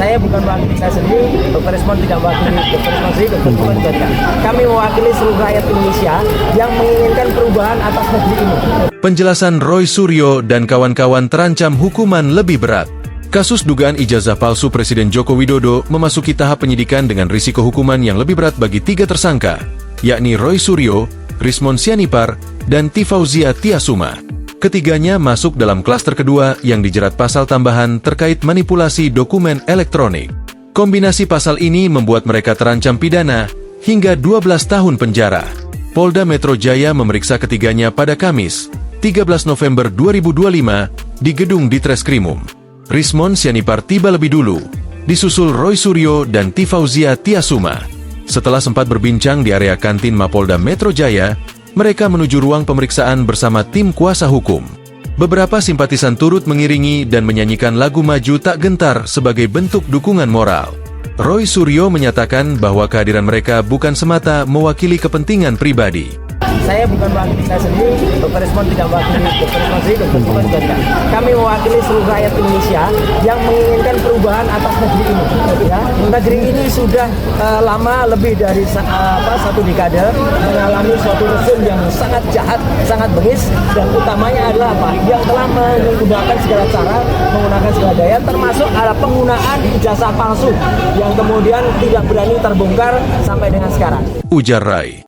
Saya bukan mewakili saya sendiri, Dr. Resmond tidak mewakili Dr. Resmond sendiri, Dr. Resmond juga tidak. Kami mewakili seluruh rakyat Indonesia yang menginginkan perubahan atas negeri ini. Penjelasan Roy Suryo dan kawan-kawan terancam hukuman lebih berat. Kasus dugaan ijazah palsu Presiden Joko Widodo memasuki tahap penyidikan dengan risiko hukuman yang lebih berat bagi 3 tersangka, yakni Roy Suryo, Rismond Sianipar, dan Tifauzia Tiasuma. Ketiganya masuk dalam klaster kedua yang dijerat pasal tambahan terkait manipulasi dokumen elektronik. Kombinasi pasal ini membuat mereka terancam pidana hingga 12 tahun penjara. Polda Metro Jaya memeriksa ketiganya pada Kamis, 13 November 2025, di gedung Ditreskrimum. Rismond Sianipar tiba lebih dulu, disusul Roy Suryo dan Tifauzia Tiasuma. Setelah sempat berbincang di area kantin Mapolda Metro Jaya, mereka menuju ruang pemeriksaan bersama tim kuasa hukum. Beberapa simpatisan turut mengiringi dan menyanyikan lagu Maju Tak Gentar sebagai bentuk dukungan moral. Roy Suryo menyatakan bahwa kehadiran mereka bukan semata mewakili kepentingan pribadi. Saya bukan mewakili saya sendiri, Dr. Resmond tidak mewakili Dr. Resmond sendiri, Dr. Resmond juga tidak. Kami mewakili seluruh rakyat Indonesia yang menginginkan perubahan atas negeri ini. Ya, negeri ini sudah lama lebih dari satu dekade mengalami suatu rezim yang sangat jahat, sangat bengis, dan utamanya adalah apa? Yang telah menggunakan segala cara, menggunakan segala daya, termasuk ada penggunaan ijazah palsu yang kemudian tidak berani terbongkar sampai dengan sekarang. Ujar Rai.